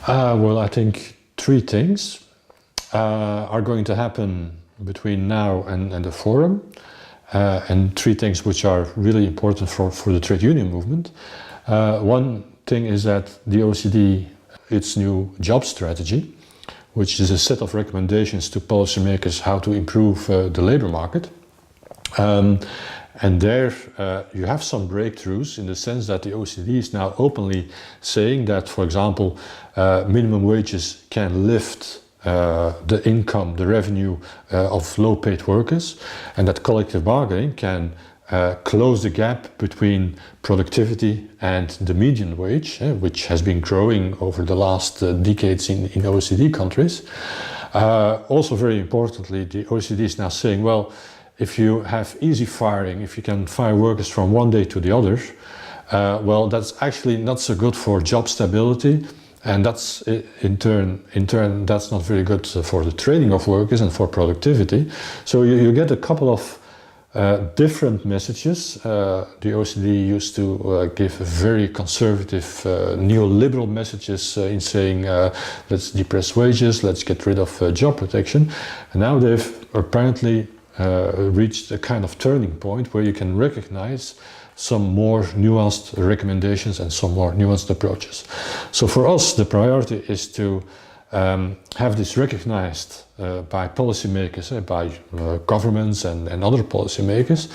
Well, I think three things are going to happen between now and the forum, and three things which are really important for the trade union movement. One thing is that the OECD, its new job strategy, which is a set of recommendations to policymakers how to improve the labor market. And there you have some breakthroughs in the sense that the OECD is now openly saying that, for example, minimum wages can lift the income, the revenue of low-paid workers, and that collective bargaining can close the gap between productivity and the median wage, which has been growing over the last decades in OECD countries. Also very importantly, the OECD is now saying, well, if you have easy firing, if you can fire workers from one day to the other, well, that's actually not so good for job stability, and that's in turn that's not very good for the training of workers and for productivity. So you get a couple of different messages. The OECD used to give very conservative neoliberal messages in saying let's depress wages, let's get rid of job protection, and now they've apparently reached a kind of turning point where you can recognize some more nuanced recommendations and some more nuanced approaches. So for us, the priority is to have this recognized by policymakers, by governments and other policymakers,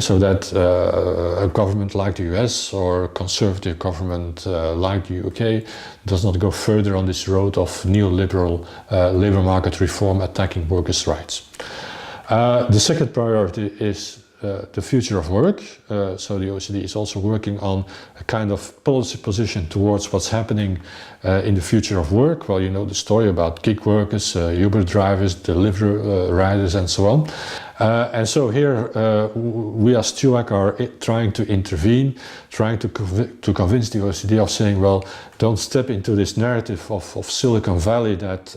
so that a government like the US or a conservative government like the UK does not go further on this road of neoliberal labor market reform attacking workers' rights. The second priority is the future of work. So the OECD is also working on a kind of policy position towards what's happening in the future of work. Well, you know the story about gig workers, Uber drivers, delivery riders, and so on. And so here we as TUAC are trying to intervene, trying to convince the OECD of saying, well, don't step into this narrative of Silicon Valley that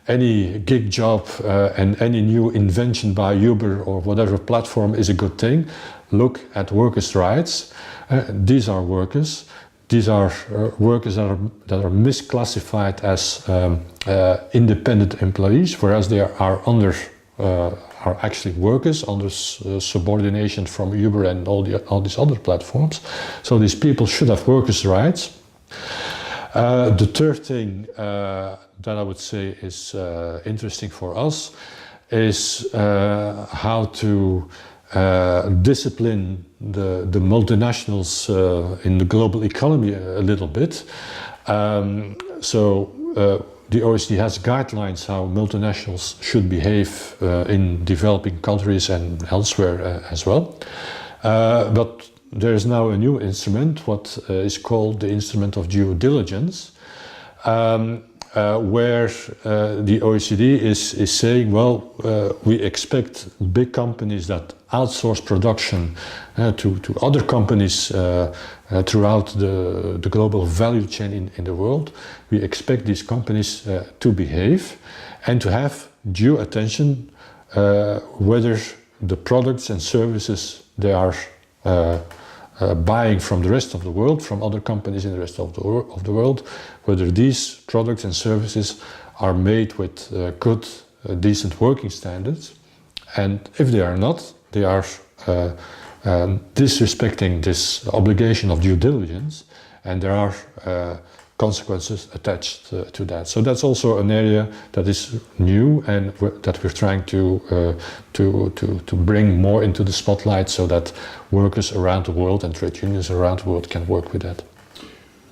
any gig job and any new invention by Uber or whatever platform is a good thing. Look at workers' rights. These are workers. These are workers that are misclassified as independent employees, whereas they are actually workers under subordination from Uber and all these other platforms. So these people should have workers' rights. The third thing that I would say is interesting for us is how to discipline the multinationals in the global economy a little bit. The OECD has guidelines how multinationals should behave in developing countries and elsewhere as well. But there is now a new instrument, what is called the instrument of due diligence, where the OECD is saying, well, we expect big companies that outsource production to other companies throughout the global value chain in the world. We expect these companies to behave and to have due attention whether the products and services they are buying from the rest of the world, from other companies in the rest of the world, whether these products and services are made with good, decent working standards. And if they are not, they are disrespecting this obligation of due diligence, and there are consequences attached to that. So that's also an area that is new and that we're trying to bring more into the spotlight so that workers around the world and trade unions around the world can work with that.